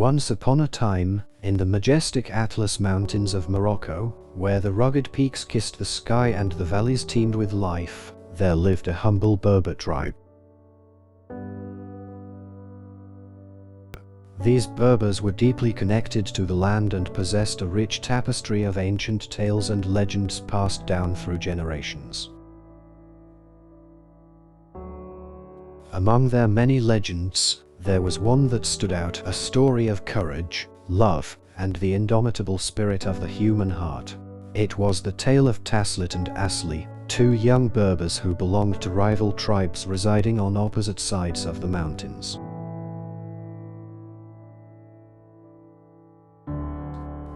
Once upon a time, in the majestic Atlas Mountains of Morocco, where the rugged peaks kissed the sky and the valleys teemed with life, there lived a humble Berber tribe. These Berbers were deeply connected to the land and possessed a rich tapestry of ancient tales and legends passed down through generations. Among their many legends, there was one that stood out, a story of courage, love, and the indomitable spirit of the human heart. It was the tale of Taslit and Asli, two young Berbers who belonged to rival tribes residing on opposite sides of the mountains.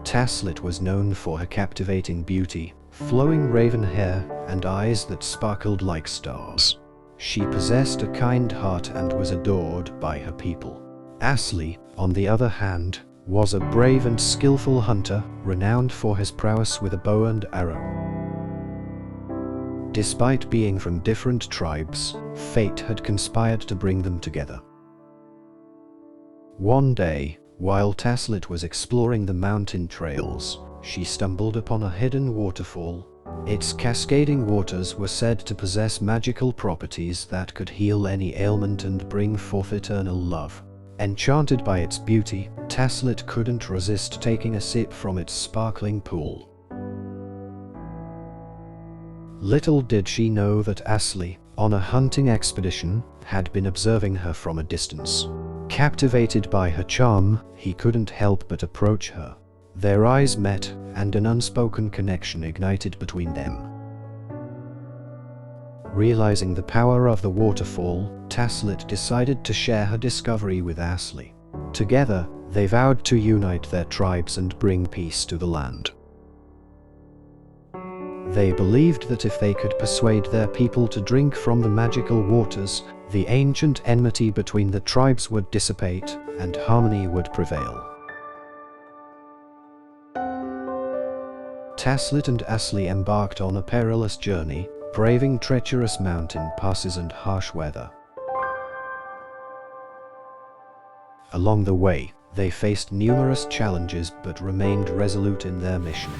Taslit was known for her captivating beauty, flowing raven hair, and eyes that sparkled like stars. She possessed a kind heart and was adored by her people. Asli, on the other hand, was a brave and skillful hunter, renowned for his prowess with a bow and arrow. Despite being from different tribes, fate had conspired to bring them together. One day, while Taslit was exploring the mountain trails, she stumbled upon a hidden waterfall. Its cascading waters were said to possess magical properties that could heal any ailment and bring forth eternal love. Enchanted by its beauty, Taslit couldn't resist taking a sip from its sparkling pool. Little did she know that Asli, on a hunting expedition, had been observing her from a distance. Captivated by her charm, he couldn't help but approach her. Their eyes met, and an unspoken connection ignited between them. Realizing the power of the waterfall, Taslit decided to share her discovery with Asli. Together, they vowed to unite their tribes and bring peace to the land. They believed that if they could persuade their people to drink from the magical waters, the ancient enmity between the tribes would dissipate, and harmony would prevail. Taslit and Asli embarked on a perilous journey, braving treacherous mountain passes and harsh weather. Along the way, they faced numerous challenges but remained resolute in their mission.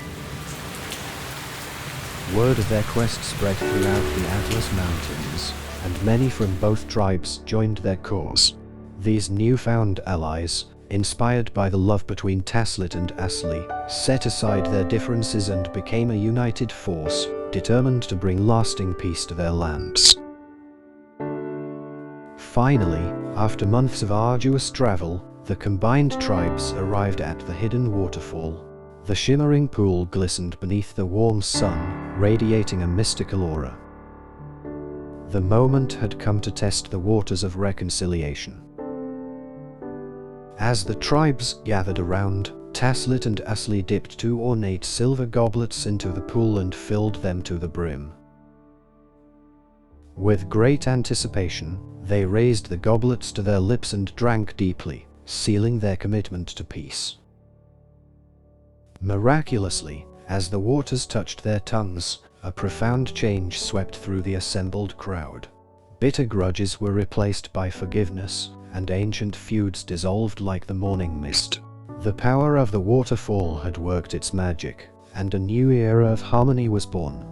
Word of their quest spread throughout the Atlas Mountains, and many from both tribes joined their cause. These newfound allies, inspired by the love between Taslit and Asli, set aside their differences and became a united force, determined to bring lasting peace to their lands. Finally, after months of arduous travel, the combined tribes arrived at the hidden waterfall. The shimmering pool glistened beneath the warm sun, radiating a mystical aura. The moment had come to test the waters of reconciliation. As the tribes gathered around, Taslit and Asli dipped two ornate silver goblets into the pool and filled them to the brim. With great anticipation, they raised the goblets to their lips and drank deeply, sealing their commitment to peace. Miraculously, as the waters touched their tongues, a profound change swept through the assembled crowd. Bitter grudges were replaced by forgiveness, and ancient feuds dissolved like the morning mist. The power of the waterfall had worked its magic, and a new era of harmony was born.